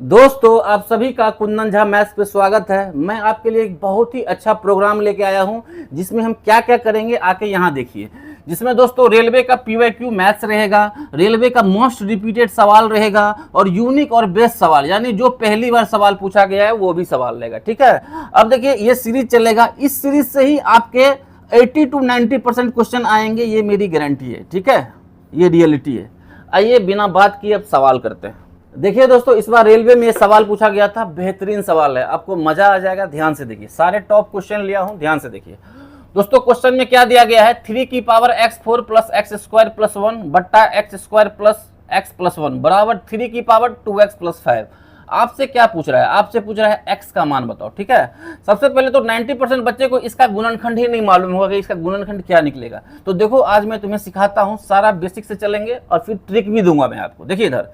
दोस्तों, आप सभी का कुंदन झा मैथ्स पे स्वागत है। मैं आपके लिए एक बहुत ही अच्छा प्रोग्राम लेके आया हूं, जिसमें हम क्या क्या करेंगे आके यहां देखिए। जिसमें दोस्तों रेलवे का पीवाईक्यू मैथ्स रहेगा, रेलवे का मोस्ट रिपीटेड सवाल रहेगा और यूनिक और बेस्ट सवाल, यानी जो पहली बार सवाल पूछा गया है वो भी सवाल रहेगा। ठीक है, अब देखिए ये सीरीज चलेगा, इस सीरीज से ही आपके 80 to 90% क्वेश्चन आएंगे, ये मेरी गारंटी है। ठीक है, ये रियलिटी है। आइए बिना बात किए अब सवाल करते हैं। देखिए दोस्तों, इस बार रेलवे में ये सवाल पूछा गया था, बेहतरीन सवाल है, आपको मजा आ जाएगा। ध्यान से देखिए, सारे टॉप क्वेश्चन लिया हूं, ध्यान से देखिए। दोस्तों क्वेश्चन में क्या दिया गया है, 3 की power x4 plus x square plus 1 बट्टा x square plus x plus 1 बराबर 3 की पावर 2x प्लस 5। आपसे क्या पूछ रहा है, आपसे पूछ रहा है x का मान बताओ। ठीक है, सबसे पहले तो 90% बच्चे को इसका गुणनखंड ही नहीं मालूम होगा कि इसका गुणनखंड क्या निकलेगा। तो देखो आज मैं तुम्हें सिखाता हूं, सारा बेसिक से चलेंगे और फिर ट्रिक भी दूंगा मैं आपको। देखिए इधर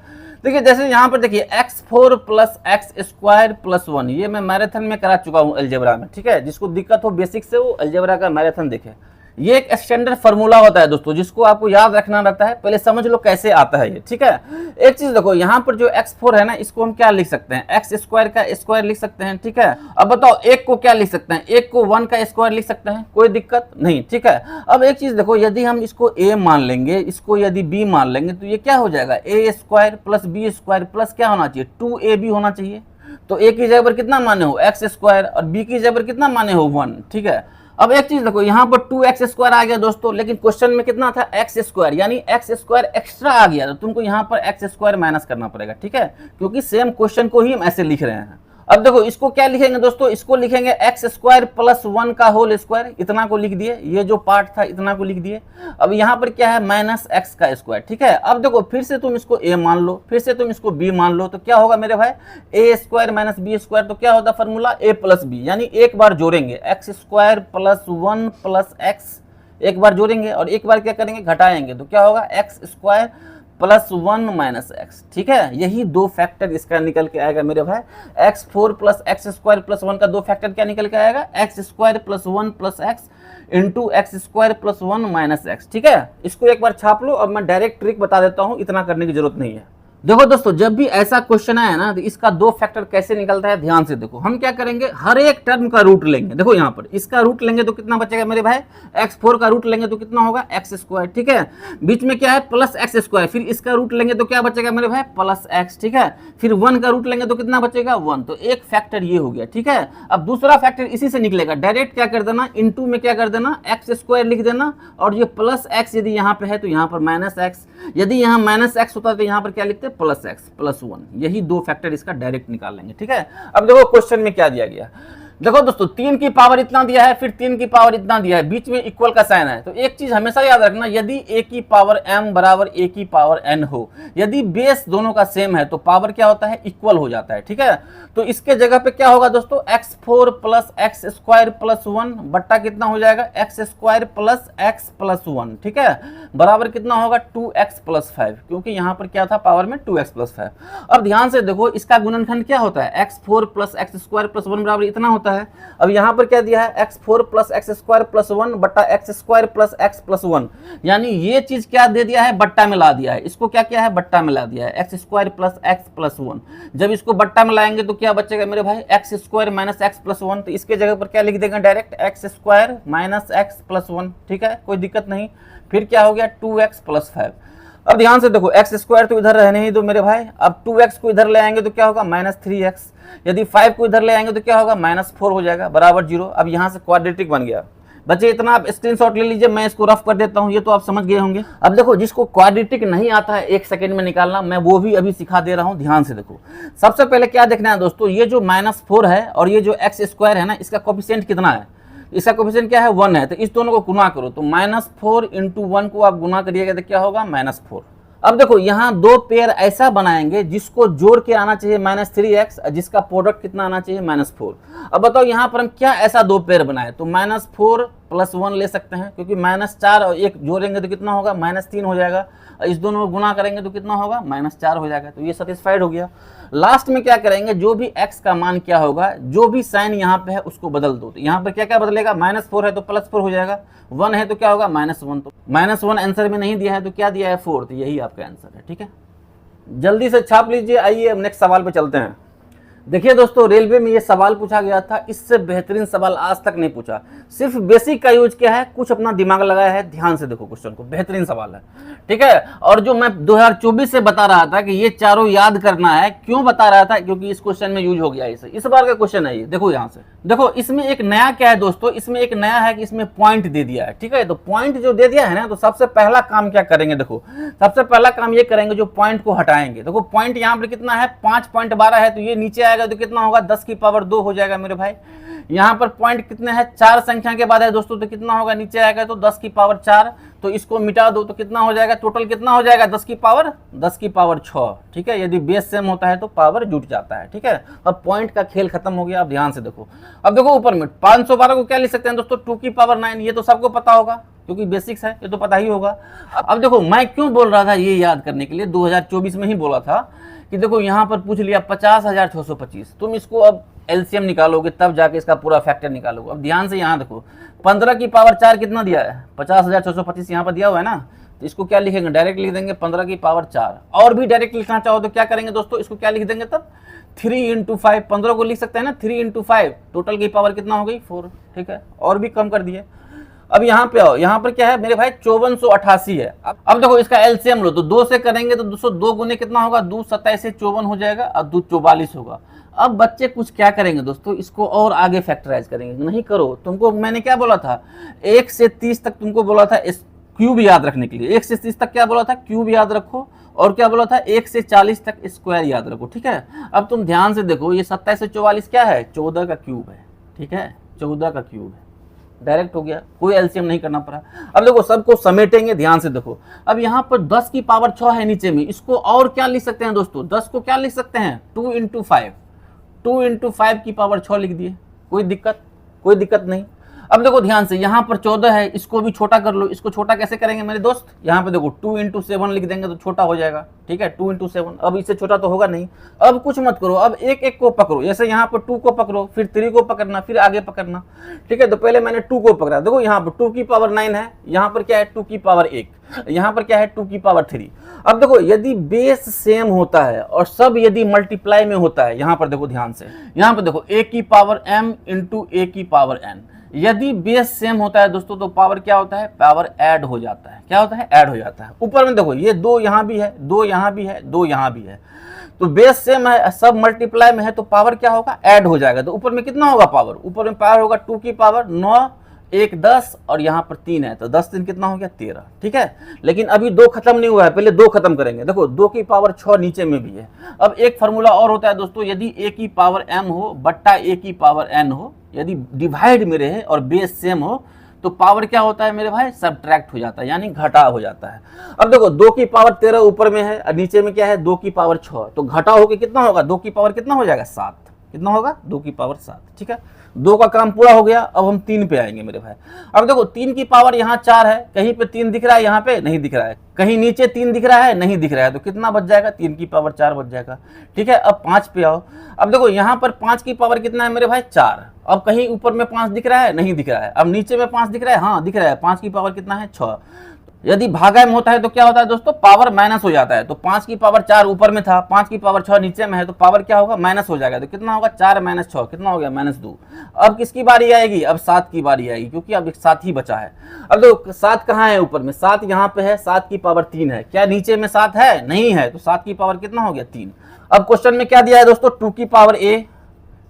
देखिए, जैसे यहाँ पर देखिए x4 plus x square plus 1, ये मैं मैराथन में करा चुका हूँ अलजेब्रा में। ठीक है, जिसको दिक्कत हो बेसिक से वो अलजेब्रा का मैराथन देखे। ये एक स्टैंडर्ड फार्मूला होता है दोस्तों, जिसको आपको याद रखना रहता है। पहले समझ लो कैसे आता है ये। ठीक है, एक चीज देखो, यहाँ पर जो x4 है ना, इसको हम क्या लिख सकते हैं, एक्स स्क्वायर का स्क्वायर लिख सकते हैं। ठीक है, अब बताओ एक को क्या लिख सकते हैं, एक को 1 का स्क्वायर लिख सकते हैं, कोई दिक्कत नहीं। ठीक है, अब एक चीज देखो, यदि हम इसको a मान लेंगे, इसको यदि b मान लेंगे, तो ये क्या हो जाएगा, a square plus b square plus क्या होना चाहिए, 2ab होना चाहिए। तो a की जगह पर कितना माने हो, एक्स स्क्वायर, और b की जगह पर कितना माने हो, 1। ठीक है, अब एक चीज देखो, यहाँ पर 2x स्क्वायर आ गया दोस्तों, लेकिन क्वेश्चन में कितना था, एक्स स्क्वायर, यानी एक्स स्क्वायर एक्स्ट्रा आ गया, तो तुमको यहाँ पर एक्स स्क्वायर माइनस करना पड़ेगा। ठीक है, क्योंकि सेम क्वेश्चन को ही हम ऐसे लिख रहे हैं। अब देखो इसको क्या लिखेंगे दोस्तों, इसको लिखेंगे एक्स स्क्वायर प्लस 1 का होल स्क्वायर, इतना को लिख दिए, ये जो पार्ट था इतना को लिख दिए। अब यहाँ पर क्या है, माइनस एक्स का स्क्वायर। ठीक है, अब देखो फिर से तुम इसको a मान लो, फिर से तुम इसको b मान लो, तो क्या होगा मेरे भाई, a square minus B square, तो क्या होता फॉर्मूला, a प्लस बी, यानी एक बार जोड़ेंगे x square plus 1 plus x, एक बार जोड़ेंगे और एक बार क्या करेंगे, घटाएंगे, तो क्या होगा, x square plus 1 minus x. ठीक है, यही दो फैक्टर इसका निकल के आएगा मेरे भाई। x4 plus x square plus 1 का दो फैक्टर क्या निकल के आएगा, x square plus 1 plus x into x square plus 1 minus x. ठीक है, इसको एक बार छाप लो। अब मैं डायरेक्ट ट्रिक बता देता हूं, इतना करने की जरूरत नहीं है। देखो दोस्तों, जब भी ऐसा क्वेश्चन आया ना, तो इसका दो फैक्टर कैसे निकलता है, ध्यान से देखो। हम क्या करेंगे, हर एक टर्म का रूट लेंगे। देखो यहाँ पर इसका रूट लेंगे तो कितना बचेगा मेरे भाई, x4 का रूट लेंगे तो कितना होगा, एक्स स्क्वायर। ठीक है, बीच में क्या है, प्लस एक्स स्क्वायर, फिर इसका रूट लेंगे तो क्या बचेगा मेरे भाई, प्लस एक्स। ठीक है, फिर 1 का रूट लेंगे तो कितना बचेगा, 1। तो एक फैक्टर ये हो गया। ठीक है, अब दूसरा फैक्टर इसी से निकलेगा, डायरेक्ट क्या कर देना, इंटू में क्या कर देना, एक्स स्क्वायर लिख देना, और ये प्लस एक्स यदि यहाँ पे है तो यहाँ पर माइनस एक्स, यदि यहाँ माइनस एक्स होता है तो यहाँ पर क्या लिखते हैं, प्लस एक्स प्लस 1। यही दो फैक्टर इसका डायरेक्ट निकाल लेंगे। ठीक है, अब देखो क्वेश्चन में क्या दिया गया। देखो दोस्तों, 3 की पावर इतना दिया है, फिर 3 की पावर इतना दिया है, बीच में इक्वल का साइन है। तो एक चीज हमेशा याद रखना, यदि a की पावर m बराबर a की पावर n हो, यदि बेस दोनों का सेम है तो पावर क्या होता है, इक्वल हो जाता है। ठीक है, तो इसके जगह पे क्या होगा दोस्तों, x4 plus x square plus 1 बट्टा कितना हो जाएगा, x square plus x plus 1। ठीक है, बराबर कितना होगा, 2x प्लस 5, क्योंकि यहाँ पर क्या था, पावर में 2x प्लस 5। अब ध्यान से देखो, इसका गुणनखंड क्या होता है, x4 plus x square plus 1 बराबर इतना होता है। अब यहां पर क्या दिया है, x4 plus x square plus 1 बट्टा x square plus x plus 1, यानी ये चीज क्या दे दिया है, बट्टा में ला दिया है। इसको क्या किया है, बट्टा में ला दिया है, x square plus x plus 1। जब इसको बट्टा में लाएंगे तो क्या बचेगा मेरे भाई, x square minus x plus 1। तो इसके जगह पर क्या लिख देंगे, direct x square minus x plus 1। ठीक है, कोई दिक्कत नहीं। फिर क्या हो गया, 2x प्लस 5। अब ध्यान से देखो, एक्स स्क्वायर तो इधर रहने ही दो मेरे भाई। अब 2x को इधर ले आएंगे तो क्या होगा, माइनस 3x। यदि 5 को इधर ले आएंगे तो क्या होगा, माइनस 4 हो जाएगा, बराबर 0। अब यहाँ से क्वाड्रेटिक बन गया। बच्चे इतना आप स्क्रीनशॉट ले लीजिए, मैं इसको रफ कर देता हूँ, ये तो आप समझ गए होंगे। अब देखो, जिसको क्वाड्रेटिक नहीं आता है 1 सेकंड में निकालना, मैं वो भी अभी सिखा दे रहा हूँ। ध्यान से देखो, सबसे पहले क्या देखना है दोस्तों, ये जो -4 है और ये जो एक्स स्क्वायर है ना, इसका कोफिशिएंट कितना है, इसका कोफिशिएंट क्या है, 1 है। तो इस दोनों को गुना करो, तो -4 इंटू 1 को आप गुना करिएगा तो क्या होगा, -4। अब देखो, यहाँ दो पेयर ऐसा बनाएंगे जिसको जोड़ के आना चाहिए -3x, जिसका प्रोडक्ट कितना आना चाहिए, -4। अब बताओ यहाँ पर हम क्या ऐसा दो पेयर बनाए, तो -4 प्लस 1 ले सकते हैं, क्योंकि -4 और 1 जोड़ेंगे तो कितना होगा, -3 हो जाएगा। इस दोनों में गुना करेंगे तो कितना होगा, -4 हो जाएगा। तो ये सेटिस्फाइड हो गया। लास्ट में क्या करेंगे, जो भी x का मान क्या होगा, जो भी साइन यहाँ पे है उसको बदल दो। तो यहाँ पर क्या क्या बदलेगा, -4 है तो +4 हो जाएगा, 1 है तो क्या होगा, -1। तो -1 आंसर में नहीं दिया है तो क्या दिया है, 4। तो यही आपका आंसर है। ठीक है, जल्दी से छाप लीजिए। आइए अब नेक्स्ट सवाल पे चलते हैं। देखिए दोस्तों, रेलवे में ये सवाल पूछा गया था, इससे बेहतरीन सवाल आज तक नहीं पूछा। सिर्फ बेसिक का यूज किया है, कुछ अपना दिमाग लगाया है। ध्यान से देखो क्वेश्चन को, बेहतरीन सवाल है, ठीक है। और जो मैं 2024 से बता रहा था कि ये चारों याद करना है, क्यों बता रहा था, क्योंकि इस क्वेश्चन में यूज हो गया इस बार का क्वेश्चन है ये। देखो यहाँ से देखो, इसमें एक नया क्या है दोस्तों, इसमें एक नया है कि इसमें पॉइंट दे दिया है, ठीक है। तो पॉइंट जो दे दिया है ना, तो सबसे पहला काम क्या करेंगे, देखो सबसे पहला काम ये करेंगे, जो पॉइंट को हटाएंगे। देखो पॉइंट यहाँ पर कितना है, 5.12 है, तो ये नीचे आएगा तो कितना होगा, 10 की पावर 2 हो जाएगा मेरे भाई। यहाँ पर पॉइंट कितने हैं, 4 संख्या के बाद है दोस्तों, तो कितना होगा, नीचे आएगा तो 10 की पावर 4। तो इसको मिटा दो तो कितना हो जाएगा, टोटल कितना हो जाएगा, 10 की पावर 6, ठीक है। यदि बेस सेम होता है तो पावर जुट जाता है, ठीक है। अब पॉइंट का खेल खत्म हो गया। अब ध्यान से देखो, अब देखो ऊपर में 512 को क्या लिख सकते हैं दोस्तों, 2 की पावर 9। ये तो सबको पता होगा क्योंकि बेसिक्स है, ये तो पता ही होगा। अब देखो मैं क्यों बोल रहा था ये याद करने के लिए, 2024 में ही बोला था कि देखो यहाँ पर पूछ लिया 50,625, तुम इसको अब एलसीएम निकालोगे तब जाके इसका पूरा फैक्टर निकालोगे। अब ध्यान से यहाँ देखो, 15 की पावर 4 कितना दिया है, 50,625 यहाँ पर दिया हुआ है ना, तो इसको क्या लिखेंगे, डायरेक्ट लिख देंगे 15 की पावर 4। और भी डायरेक्ट लिखना चाहो तो क्या करेंगे दोस्तों, इसको क्या लिख देंगे तब, 3 × 5, 15 को लिख सकते हैं ना, 3 × 5, टोटल की पावर कितना हो गई, 4, ठीक है। और भी कम कर दिए। अब यहाँ पे आओ, यहाँ पर क्या है मेरे भाई, 5488 है। अब देखो इसका एलसीएम लो, तो 2 से करेंगे तो 202 गुने कितना होगा, 2 27 से 54 हो जाएगा, और 2 44 होगा। अब बच्चे कुछ क्या करेंगे दोस्तों, इसको और आगे फैक्टराइज करेंगे। नहीं करो, तुमको मैंने क्या बोला था, 1 से 30 तक तुमको बोला था क्यूब याद रखने के लिए। 1 से 30 तक क्या बोला था, क्यूब याद रखो। और क्या बोला था, 1 से 40 तक स्क्वायर याद रखो, ठीक है। अब तुम ध्यान से देखो, ये 27 से 44 क्या है, 14 का क्यूब है, ठीक है, 14 का क्यूब है। डायरेक्ट हो गया, कोई एलसीएम नहीं करना पड़ा। अब देखो सबको समेटेंगे, ध्यान से देखो। अब यहाँ पर 10 की पावर 6 है नीचे में, इसको और क्या लिख सकते हैं दोस्तों, 10 को क्या लिख सकते हैं, 2 × 5, 2 × 5 की पावर 6 लिख दिए। कोई दिक्कत नहीं। अब देखो ध्यान से, यहाँ पर 14 है, इसको भी छोटा कर लो। इसको छोटा कैसे करेंगे मेरे दोस्त, यहाँ पे देखो 2 × 7 लिख देंगे तो छोटा हो जाएगा, ठीक है, 2 × 7। अब इससे छोटा तो होगा नहीं। अब कुछ मत करो, अब एक एक को पकड़ो। जैसे यहाँ पर 2 को पकड़ो, फिर 3 को पकड़ना, फिर आगे पकड़ना, ठीक है। तो पहले मैंने 2 को पकड़ा, देखो यहाँ पर 2 की पावर 9 है, यहाँ पर क्या है 2 की पावर 1, यहाँ पर क्या है 2 की पावर 3। अब देखो यदि बेस सेम होता है और सब यदि मल्टीप्लाई में होता है, यहाँ पर देखो ध्यान से, यहाँ पर देखो a की पावर m × a की पावर n, यदि बेस सेम होता है दोस्तों तो पावर क्या होता है, पावर ऐड हो जाता है। क्या होता है, ऐड हो जाता है। ऊपर में देखो ये 2 यहाँ भी है, 2 यहाँ भी है, 2 यहाँ भी है, तो बेस सेम है, सब मल्टीप्लाई में है, तो पावर क्या होगा, ऐड हो जाएगा। तो ऊपर में कितना होगा पावर, ऊपर में पावर होगा 2 की पावर 9, 1 10, और यहाँ पर 3 है, तो 10 3 कितना हो गया, 13, ठीक है। लेकिन अभी 2 खत्म नहीं हुआ है, पहले 2 खत्म करेंगे। देखो 2 की पावर 6 नीचे में भी है। अब एक फार्मूला और होता है दोस्तों, यदि a की पावर m हो बट्टा a की पावर n हो, यदि डिवाइड में रहे और बेस सेम हो, तो पावर क्या होता है मेरे भाई, सब्ट्रैक्ट हो जाता है, यानी घटा हो जाता है। अब देखो 2 की पावर 13 ऊपर में है और नीचे में क्या है, 2 की पावर 6, तो घटा होके कितना होगा, 2 की पावर कितना हो जाएगा, 7। कितना होगा, 2 की पावर 7, ठीक है। 2 का काम पूरा हो गया। अब हम 3 पे आएंगे मेरे भाई। अब देखो 3 की पावर यहाँ 4 है, कहीं पे 3 दिख रहा है, यहाँ पे नहीं दिख रहा है, कहीं नीचे 3 दिख रहा है, नहीं दिख रहा है, तो कितना बच जाएगा, 3 की पावर 4 बच जाएगा, ठीक है। अब 5 पे आओ। अब देखो यहाँ पर 5 की पावर कितना है मेरे भाई, 4। अब कहीं ऊपर में 5 दिख रहा है, नहीं दिख रहा है। अब नीचे में 5 दिख रहा है, हाँ दिख रहा है, 5 की पावर कितना है, 6। यदि भागा में होता है तो क्या होता है दोस्तों, पावर माइनस हो जाता है। तो 5 की पावर 4 ऊपर में था, 5 की पावर 6 नीचे में है, तो पावर क्या होगा, माइनस हो जाएगा। तो कितना होगा, 4 - 6 कितना हो गया, -2। अब किसकी बारी आएगी, अब 7 की बारी आएगी, क्योंकि अब 7 ही बचा है। अब देखो 7 कहाँ है, ऊपर में 7 यहाँ पे है, 7 की पावर 3 है। क्या नीचे में 7 है, नहीं है, तो 7 की पावर कितना हो गया, 3। अब क्वेश्चन में क्या दिया है दोस्तों, 2 की पावर a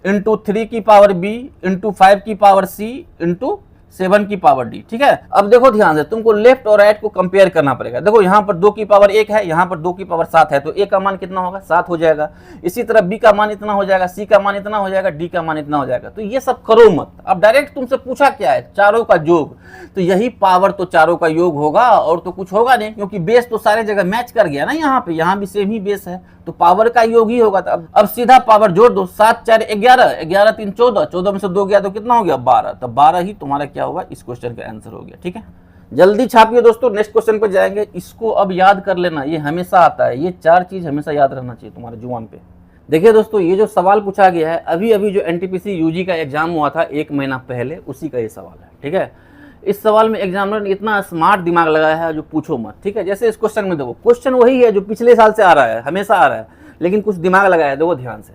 × 3 की पावर b × 5 की पावर c × 7 की पावर डी, ठीक है। अब देखो ध्यान से, तुमको लेफ्ट और राइट को कंपेयर करना पड़ेगा। देखो यहाँ पर 2 की पावर 1 है, यहाँ पर 2 की पावर 7 है, तो a का मान कितना होगा, 7 हो जाएगा। इसी तरह b का मान इतना हो जाएगा, c का मान इतना हो जाएगा, d का मान इतना हो जाएगा। तो ये सब करो मत। अब डायरेक्ट तुमसे पूछा क्या है, चारों का योग, तो यही पावर तो चारों का योग होगा, और तो कुछ होगा नहीं, क्योंकि बेस तो सारे जगह मैच कर गया ना। यहाँ पे, यहाँ भी सेम ही बेस है, तो पावर का योग ही होगा। अब सीधा पावर जोड़ दो, 7 4 11, 11 3 14, 14 में से 2 गया तो कितना हो गया, 12। तो 12 ही तुम्हारा क्या होगा, इस क्वेश्चन का आंसर हो गया, ठीक है। जल्दी छापिए दोस्तों, नेक्स्ट क्वेश्चन पे जाएंगे। इसको अब याद कर लेना, ये हमेशा आता है, ये 4 चीज हमेशा याद रहना चाहिए तुम्हारे जुबान पे। देखिए दोस्तों, ये जो सवाल पूछा गया है, अभी अभी जो एनटीपीसी यूजी का एग्जाम हुआ था 1 महीना पहले, उसी का ये सवाल है, ठीक है। इस सवाल में एग्जामिनर ने इतना स्मार्ट दिमाग लगाया है जो पूछो मत, ठीक है। जैसे इस क्वेश्चन में देखो, क्वेश्चन वही है जो पिछले साल से आ रहा है, हमेशा आ रहा है, लेकिन कुछ दिमाग लगाया है, देखो ध्यान से।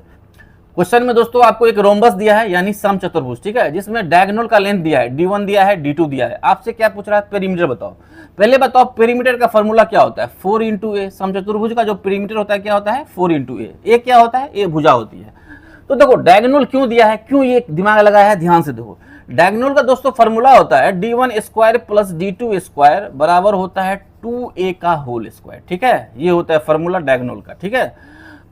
क्वेश्चन में दोस्तों आपको एक रोम्बस दिया है यानी समचतुर्भुज, ठीक है, जिसमें डायगोनल का लेंथ दिया है, D1 दिया है, D2 दिया है। आपसे क्या पूछ रहा है, पेरीमीटर बताओ। पहले बताओ पेरीमीटर का फॉर्मूला क्या होता है, 4 × a। समचतुर्भुज का जो पेरीमीटर होता है क्या होता है, 4 × a। क्या होता है, a भुजा होती है। तो देखो डायगोनल क्यों दिया है, क्यों ये दिमाग लगाया है, ध्यान से देखो। डायगोनल का दोस्तों फॉर्मूला होता है D1² + D2² बराबर होता है 2a का होल स्क्वायर, ठीक है। ये होता है फॉर्मूला डायगोनल का, ठीक है।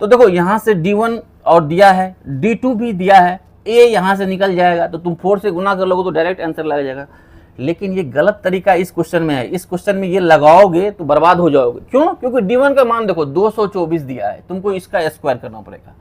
तो देखो यहाँ से D1 और दिया है, D2 भी दिया है, a यहाँ से निकल जाएगा, तो तुम 4 से गुना कर लोगे तो डायरेक्ट आंसर लग जाएगा। लेकिन ये गलत तरीका इस क्वेश्चन में है। इस क्वेश्चन में ये लगाओगे तो बर्बाद हो जाओगे। क्यों? क्योंकि D1 का मान देखो 224 दिया है, तुमको इसका स्क्वायर करना पड़ेगा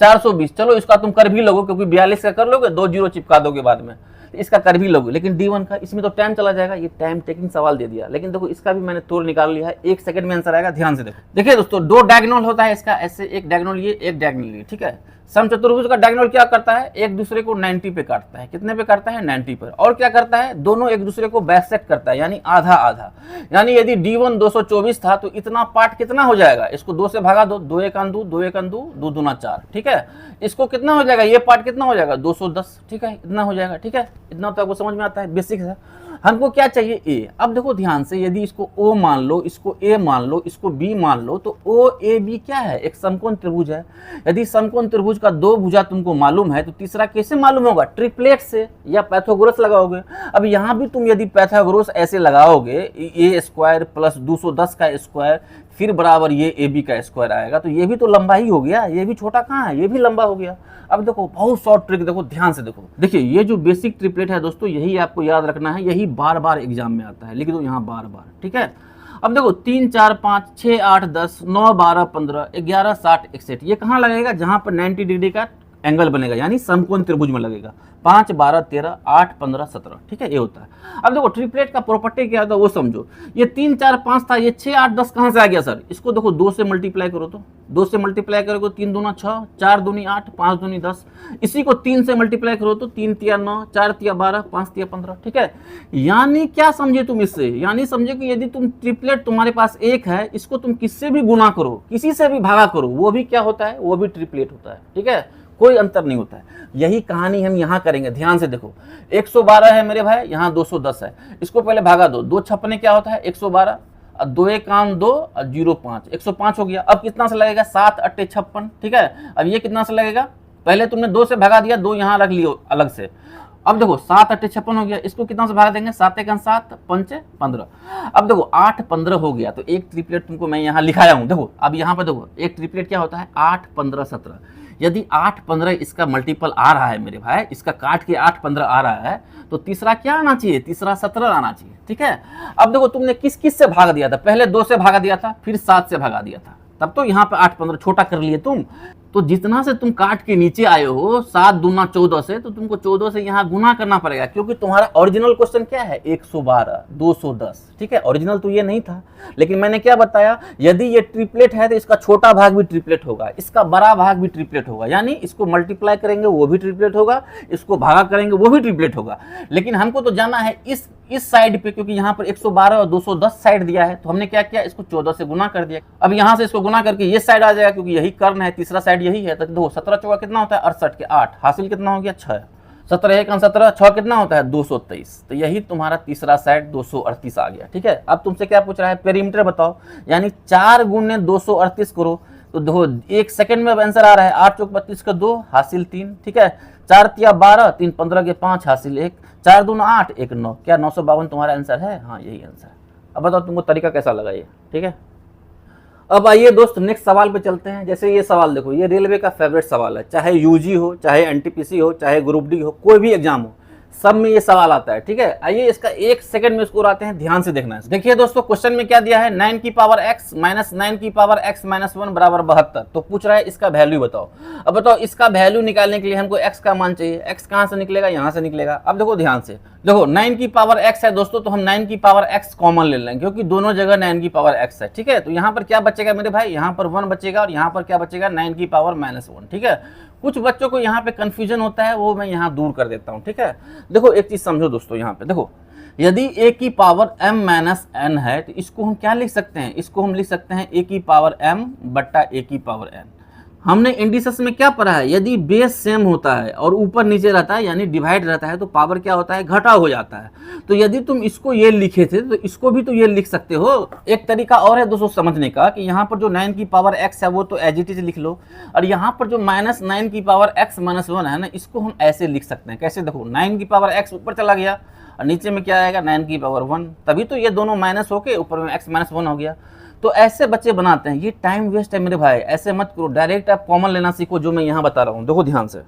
420। चलो इसका तुम कर भी लोगे, क्योंकि 42 का कर लोगे, 2 जीरो चिपका दोगे बाद में, इसका कर भी लोगे। लेकिन D1 का इसमें तो टाइम चला जाएगा, ये टाइम टेकिंग सवाल दे दिया। लेकिन देखो इसका भी मैंने तोड़ निकाल लिया है, 1 सेकंड में आंसर आएगा, ध्यान से देखो। देखिए दोस्तों, 2 डायगोनल होता है इसका, ऐसे एक डायगोनल ये, एक डायगोनल ये, ठीक है। समचतुर्भुज का डायगोनल क्या करता है, एक दूसरे को 90 पे काटता है। कितने पे काटता है, 90 पर। और क्या करता है, दोनों एक दूसरे को बाइसेक्ट करता है, यानी आधा आधा। यानी यदि D1 224 था तो इतना पार्ट कितना हो जाएगा, इसको 2 से भागा दो, 2 1 2, 2 1 2, 2 दूना 4, ठीक है। इसको कितना हो जाएगा, ये पार्ट कितना हो जाएगा, 210, ठीक है, इतना हो जाएगा, ठीक है। इतना तो आपको समझ में आता है, बेसिक है। हमको क्या चाहिए, ए। अब देखो ध्यान से, यदि इसको O मान लो, इसको A मान लो, इसको B मान लो, तो OAB क्या है, एक समकोण त्रिभुज है। यदि समकोण त्रिभुज का 2 भुजा तुमको मालूम है तो तीसरा कैसे मालूम होगा, ट्रिपलेट से या पैथागोरस लगाओगे। अब यहाँ भी तुम यदि पैथागोरस ऐसे लगाओगे, A² + 210 का स्क्वायर फिर बराबर ये AB का स्क्वायर आएगा, तो ये भी तो लंबा ही हो गया, ये भी छोटा कहाँ है, ये भी लंबा हो गया। अब देखो बहुत शॉर्ट ट्रिक, देखो ध्यान से देखो। देखिए ये जो बेसिक ट्रिपलेट है दोस्तों, यही आपको याद रखना है, यही बार बार एग्जाम में आता है, लिख दो यहाँ बार बार, ठीक है। अब देखो 3 4 5 6 8 10 9 12 15 11 60 61, ये कहाँ लगेगा, जहाँ पर 90 डिग्री का एंगल बनेगा, यानी समकोण त्रिभुज में लगेगा। 5 12 13 8 15 17, ठीक है, ये होता है। अब देखो ट्रिपलेट का प्रॉपर्टी क्या होता है वो समझो। ये 3 4 5 था, ये 6 8 10 कहाँ से आ गया सर, इसको देखो 2 से मल्टीप्लाई करो, तो 2 से मल्टीप्लाई करोगे 3 दूना 6, 4 दूनी 8, 5 दूनी 10। इसी को 3 से मल्टीप्लाई करो तो 3 तिया 9, 4 तिया 12, 5 तिया 15, ठीक है। यानी क्या समझे तुम इससे, यानी समझे कि यदि तुम ट्रिपलेट तुम्हारे पास एक है, इसको तुम किससे भी गुना करो, किसी से भी भागा करो, वो भी क्या होता है, वो भी ट्रिपलेट होता है, ठीक है, कोई अंतर नहीं होता है। यही कहानी हम यहाँ करेंगे, ध्यान से देखो। 112 है मेरे भाई, यहाँ 210 है, इसको पहले भागा दो, 2 छप्पने क्या होता है 112, 2 1 2 और 0 5, 105 हो गया। अब कितना से लगेगा, 7 8 56, ठीक है। अब ये कितना से लगेगा, पहले तुमने 2 से भगा दिया, 2 यहाँ रख लियो अलग से। अब देखो 7 8 56 हो गया, इसको कितना से भागा देंगे, 7 1 7 5 15। अब देखो 8 15 हो गया, तो एक ट्रिपलेट तुमको मैं यहाँ लिखाया हूँ, देखो। अब यहाँ पर देखो एक ट्रिपलेट क्या होता है, 8 15 17। यदि 8 15 इसका मल्टीपल आ रहा है मेरे भाई, इसका काट के 8 15 आ रहा है, तो तीसरा क्या आना चाहिए, तीसरा 17 आना चाहिए, ठीक है। अब देखो तुमने किस किस से भाग दिया था, पहले 2 से भागा दिया था, फिर 7 से भागा दिया था, तब तो यहाँ पे 8 15 छोटा कर लिए तुम। तो जितना से तुम काट के नीचे आए हो 7 दूना 14 से, तो तुमको 14 से यहाँ गुना करना पड़ेगा, क्योंकि तुम्हारा ओरिजिनल क्वेश्चन क्या है, 112 210, ठीक है। ओरिजिनल तो ये नहीं था, लेकिन मैंने क्या बताया, यदि ये ट्रिपलेट है तो इसका छोटा भाग भी ट्रिपलेट होगा, इसका बड़ा भाग भी ट्रिपलेट होगा, यानी इसको मल्टीप्लाई करेंगे वो भी ट्रिपलेट होगा, इसको भागा करेंगे वो भी ट्रिपलेट होगा। लेकिन हमको तो जाना है इस साइड पे, क्योंकि यहाँ पर 112 और 210 साइड दिया है, तो हमने क्या किया, इसको 14 से गुना कर दिया। अब यहाँ से इसको गुना करके ये साइड आ जाएगा, क्योंकि यही कर्ण है, तीसरा साइड यही है। तो देखो 17 चौका कितना होता है 68 के 8, हासिल कितना हो गया 6, 17 1 17, 6 कितना होता है 223। तो यही तुम्हारा तीसरा साइड 238 आ गया, ठीक है। अब तुमसे क्या पूछ रहा है, पेरीमीटर बताओ, यानी 4 गुने 238 करो, तो देखो 1 सेकंड में अब आंसर आ रहा है, 8 चौक 32 का 2, हासिल 3, ठीक है। 4 तिया 12, 3 15 के 5, हासिल 1, 4 दूना 8, 1 9, क्या 952 तुम्हारा आंसर है, हाँ यही आंसर है। अब बताओ तुमको तरीका कैसा लगा ये, ठीक है। अब आइए दोस्त नेक्स्ट सवाल पे चलते हैं। जैसे ये सवाल देखो, ये रेलवे का फेवरेट सवाल है, चाहे यूजी हो, चाहे एनटीपीसी हो, चाहे ग्रुप डी हो, कोई भी एग्जाम हो, सब में ये सवाल आता है, ठीक है। आइए इसका 1 सेकंड में स्कोर आते हैं, ध्यान से देखना है। देखिए दोस्तों क्वेश्चन में क्या दिया है, 9 की पावर x माइनस 9 की पावर x माइनस 1 बराबर 72। तो पूछ रहा है इसका वैल्यू बताओ। अब बताओ इसका वैल्यू निकालने के लिए हमको x का मान चाहिए, x कहाँ से निकलेगा, यहाँ से निकलेगा। अब देखो ध्यान से, देखो 9 की पावर x है दोस्तों, तो हम 9 की पावर x कॉमन ले लेंगे, क्योंकि दोनों जगह 9 की पावर x है, ठीक है। तो यहाँ पर क्या बचेगा मेरे भाई, यहाँ पर 1 बचेगा, और यहाँ पर क्या बचेगा 9 की पावर माइनस 1, ठीक है। कुछ बच्चों को यहाँ पे कंफ्यूजन होता है, वो मैं यहाँ दूर कर देता हूँ, ठीक है। देखो एक चीज समझो दोस्तों, यहाँ पे देखो यदि a की पावर m माइनस n है तो इसको हम क्या लिख सकते हैं, इसको हम लिख सकते हैं a की पावर m बट्टा a की पावर n। हमने इंडिसेस में क्या पढ़ा है, यदि बेस सेम होता है और ऊपर नीचे रहता है यानी डिवाइड रहता है तो पावर क्या होता है, घटा हो जाता है। तो यदि तुम इसको ये लिखे थे तो इसको भी तो ये लिख सकते हो। एक तरीका और है दोस्तों समझने का कि यहाँ पर जो 9 की पावर x है वो तो एज इट इज लिख लो, और यहाँ पर जो -9 की पावर x माइनस 1 है ना, इसको हम ऐसे लिख सकते हैं। कैसे, देखो 9 की पावर x ऊपर चला गया और नीचे में क्या आएगा 9 की पावर 1, तभी तो ये दोनों माइनस होके ऊपर में x माइनस 1 हो गया। तो ऐसे बच्चे बनाते हैं, ये टाइम वेस्ट है मेरे भाई, ऐसे मत करो। डायरेक्ट आप कॉमन लेना सीखो, जो मैं यहाँ बता रहा हूँ। देखो ध्यान से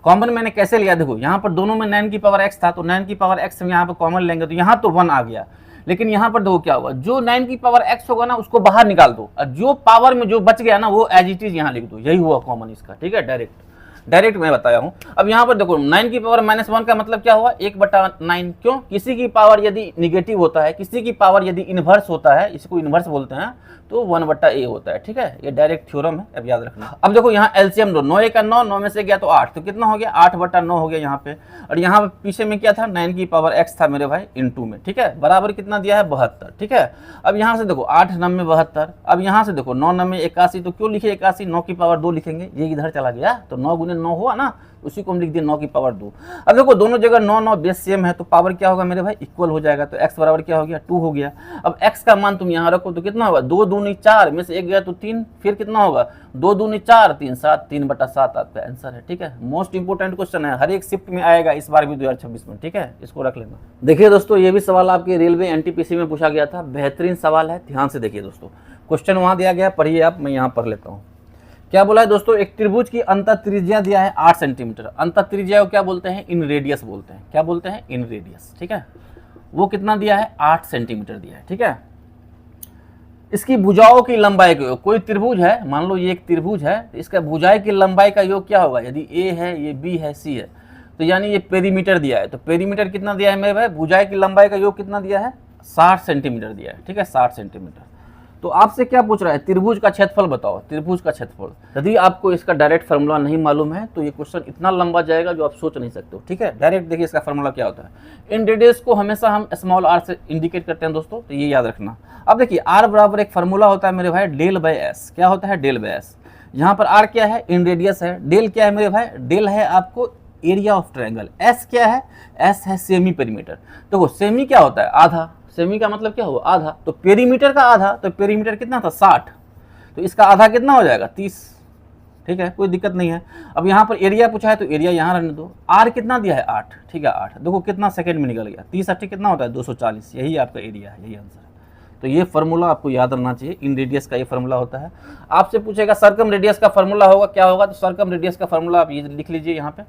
कॉमन मैंने कैसे लिया, देखो यहाँ पर दोनों में 9 की पावर x था तो 9 की पावर x हम यहाँ पर कॉमन लेंगे तो यहाँ तो 1 आ गया। लेकिन यहाँ पर देखो क्या होगा, जो 9 की पावर x होगा ना उसको बाहर निकाल दो और जो पावर में जो बच गया ना वो एज इट इज यहाँ लिख दो। यही हुआ कॉमन इसका, ठीक है। डायरेक्ट मैं बताया हूँ। अब यहाँ पर देखो 9 की पावर -1 का मतलब क्या हुआ, 1/9। क्यों, किसी की पावर यदि निगेटिव होता है, किसी की पावर यदि इन्वर्स होता है, इसको इन्वर्स बोलते हैं, तो 1/a होता है, ठीक है। ये डायरेक्ट थ्योरम है, अब याद रखना। अब देखो यहाँ एलसीएम लो, 9 का 9 में से गया तो 8, तो कितना हो गया 8/9 हो गया यहाँ पे। और यहाँ पे पीछे में क्या था, 9 की पावर x था मेरे भाई इंटू में, ठीक है, बराबर कितना दिया है 72, ठीक है। अब यहाँ से देखो 8 9 72, अब यहाँ से देखो 9 9 81, तो क्यों लिखे 81, 9 की पावर 2 लिखेंगे, ये इधर चला गया तो 9 गुने 9 हुआ ना, उसी को हम लिख दिए 9 की पावर 2। अब देखो दोनों जगह 9 9 बेस सेम है तो पावर क्या होगा मेरे भाई, इक्वल हो जाएगा। तो x बराबर क्या हो गया 2 हो गया। अब x का मान तुम यहाँ रखो तो कितना होगा, 2 दूनी 4 में से 1 गया तो 3, फिर कितना होगा 2 दूनी 4 3 7, 3/7 आपका आंसर है, ठीक है। मोस्ट इंपोर्टेंट क्वेश्चन है, हर एक शिफ्ट में आएगा इस बार भी 2026 में, ठीक है, इसको रख लेना। देखिए दोस्तों ये भी सवाल आपके रेलवे एनटीपीसी में पूछा गया था, बेहतरीन सवाल है, ध्यान से देखिए दोस्तों। क्वेश्चन वहां दिया गया, पढ़िए आप, मैं यहाँ पढ़ लेता हूँ। क्या बोला है दोस्तों, एक त्रिभुज की अंतः त्रिज्या दिया है 8 सेंटीमीटर। अंतः त्रिज्या को क्या बोलते हैं, इन रेडियस बोलते हैं। क्या बोलते हैं, इन रेडियस, ठीक है। वो कितना दिया है 8 सेंटीमीटर दिया है, ठीक है। इसकी भुजाओं की लंबाई का योग, कोई त्रिभुज है, मान लो ये एक त्रिभुज है, तो इसका भुजाएं की लंबाई का योग क्या होगा, यदि ए है, ये बी है, सी है, तो यानी ये पेरीमीटर दिया है। तो पेरीमीटर कितना दिया है मेरे भाई, भुजाएं की लंबाई का योग कितना दिया है 60 सेंटीमीटर दिया है, ठीक है, 60 सेंटीमीटर। तो आपसे क्या पूछ रहा है, त्रिभुज का क्षेत्रफल बताओ, त्रिभुज का क्षेत्रफल। यदि आपको इसका डायरेक्ट फार्मूला नहीं मालूम है तो ये क्वेश्चन इतना लंबा जाएगा जो आप सोच नहीं सकते हो, ठीक है। डायरेक्ट देखिए इसका फार्मूला क्या होता है। इन रेडियस को हमेशा हम स्मॉल r से इंडिकेट करते हैं दोस्तों, तो ये याद रखना। अब देखिए r बराबर एक फार्मूला होता है मेरे भाई डेल बाय एस। क्या होता है, डेल बाय एस। यहाँ पर r क्या है, इन रेडियस है। डेल क्या है मेरे भाई, डेल है आपको एरिया ऑफ ट्रायंगल। एस क्या है, एस है सेमी पेरीमीटर। देखो सेमी क्या होता है, आधा, सेमी का मतलब क्या हुआ आधा, तो पेरीमीटर का आधा, तो पेरीमीटर कितना था 60, तो इसका आधा कितना हो जाएगा 30, ठीक है, कोई दिक्कत नहीं है। अब यहाँ पर एरिया पूछा है तो एरिया यहाँ रहने दो। आर कितना दिया है 8, ठीक है 8, देखो कितना सेकंड में निकल गया, 30 8 कितना होता है 240, यही आपका एरिया है, यही आंसर है। तो ये फार्मूला आपको याद रखना चाहिए, इन रेडियस का ये फार्मूला होता है। आपसे पूछेगा सर्कम रेडियस का फार्मूला होगा, क्या होगा, तो सर्कम रेडियस का फार्मूला आप ये लिख लीजिए यहाँ पे,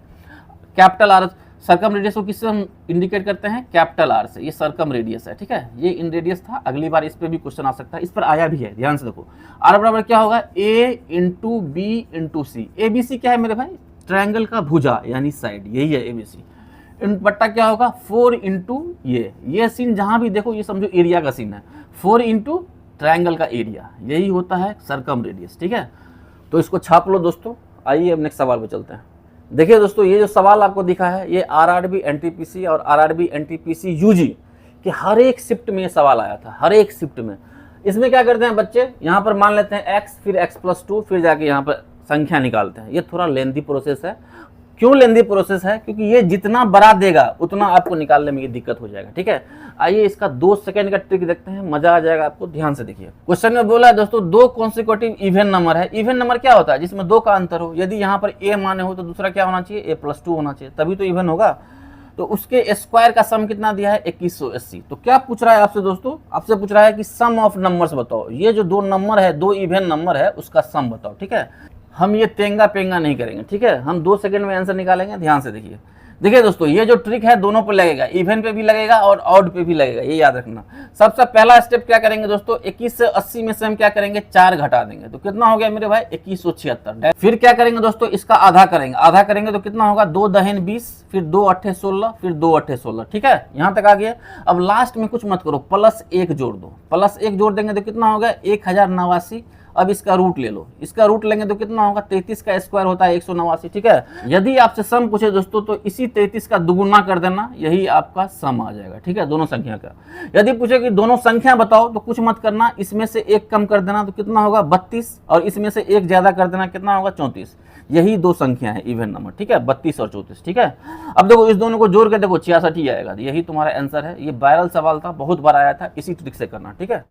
कैपिटल आर। सर्कम रेडियस को किससे हम इंडिकेट करते हैं, कैपिटल आर से। ये सर्कम रेडियस है, ठीक है, ये इन रेडियस था। अगली बार इस पे भी क्वेश्चन आ सकता है, इस पर आया भी है, ध्यान से देखो। आर बराबर क्या होगा, A into B into C. A B C क्या है मेरे भाई, ट्रायंगल का भुजा यानी साइड, यही है ए बी सी। बट्टा क्या होगा 4 इंटू ये सीन जहां भी देखो ये समझो एरिया का सीन है, 4 इंटू ट्रायंगल का एरिया, यही होता है सर्कम रेडियस, ठीक है। तो इसको छाप लो दोस्तों। आइए अब नेक्स्ट सवाल पे चलते हैं। देखिए दोस्तों ये जो सवाल आपको दिखा है ये आरआरबी एनटीपीसी और आरआरबी एनटीपीसी यूजी के हर एक शिफ्ट में ये सवाल आया था, हर एक शिफ्ट में। इसमें क्या करते हैं बच्चे, यहाँ पर मान लेते हैं x, फिर x+2, फिर जाके यहाँ पर संख्या निकालते हैं। ये थोड़ा लेंथी प्रोसेस है। क्यों लेंथी प्रोसेस है, क्योंकि ये जितना बड़ा देगा उतना आपको निकालने में ये दिक्कत हो जाएगा, ठीक है। आइए इसका 2 सेकंड का ट्रिक देखते हैं, मजा आ जाएगा आपको, ध्यान से देखिए। क्वेश्चन में बोला है दोस्तों 2 कॉन्सिक्यूटिव इवन नंबर है। इवन नंबर क्या होता है, जिसमें 2 का अंतर हो। यदि यहाँ पर a माने हो तो दूसरा क्या होना चाहिए, a+2 होना चाहिए, तभी तो इवन होगा। तो उसके स्क्वायर का सम कितना दिया है 2180। तो क्या पूछ रहा है आपसे दोस्तों, आपसे पूछ रहा है कि सम ऑफ नंबर्स बताओ। ये जो 2 नंबर है, 2 इवन नंबर है, उसका सम बताओ, ठीक है। हम ये तेंगा पेंगा नहीं करेंगे, ठीक है, हम 2 सेकंड में आंसर निकालेंगे, ध्यान से देखिए। देखिए दोस्तों ये जो ट्रिक है दोनों पर लगेगा, इवन पे भी लगेगा और ऑड पे भी लगेगा, ये याद रखना। सबसे पहला स्टेप क्या करेंगे दोस्तों, 21 से 80 में से हम क्या करेंगे 4 घटा देंगे, तो कितना हो गया मेरे भाई 2176। फिर क्या करेंगे दोस्तों, इसका आधा करेंगे, आधा करेंगे तो कितना होगा 2 दहन 20, फिर 2 अट्ठे 16, फिर 2 अट्ठे 16, ठीक है, यहाँ तक आ गया। अब लास्ट में कुछ मत करो, +1 जोड़ दो, +1 जोड़ देंगे तो कितना होगा 1089 अब इसका रूट ले लो, इसका रूट लेंगे तो कितना होगा, 33 का स्क्वायर होता है 189, ठीक है। यदि आपसे सम पूछे दोस्तों तो इसी 33 का दुगुना कर देना, यही आपका सम आ जाएगा, ठीक है, दोनों संख्या का। यदि पूछे कि दोनों संख्या बताओ तो कुछ मत करना, इसमें से एक कम कर देना तो कितना होगा 32, और इसमें से एक ज्यादा कर देना कितना होगा 34। यही दो संख्या है इवन नंबर, ठीक है, 32 और 34, ठीक है। अब देखो इस दोनों को जोड़ के देखो 66 ही आएगा, यही तुम्हारा आंसर है। ये वायरल सवाल था, बहुत बार आया था, इसी ट्रिक से करना, ठीक है।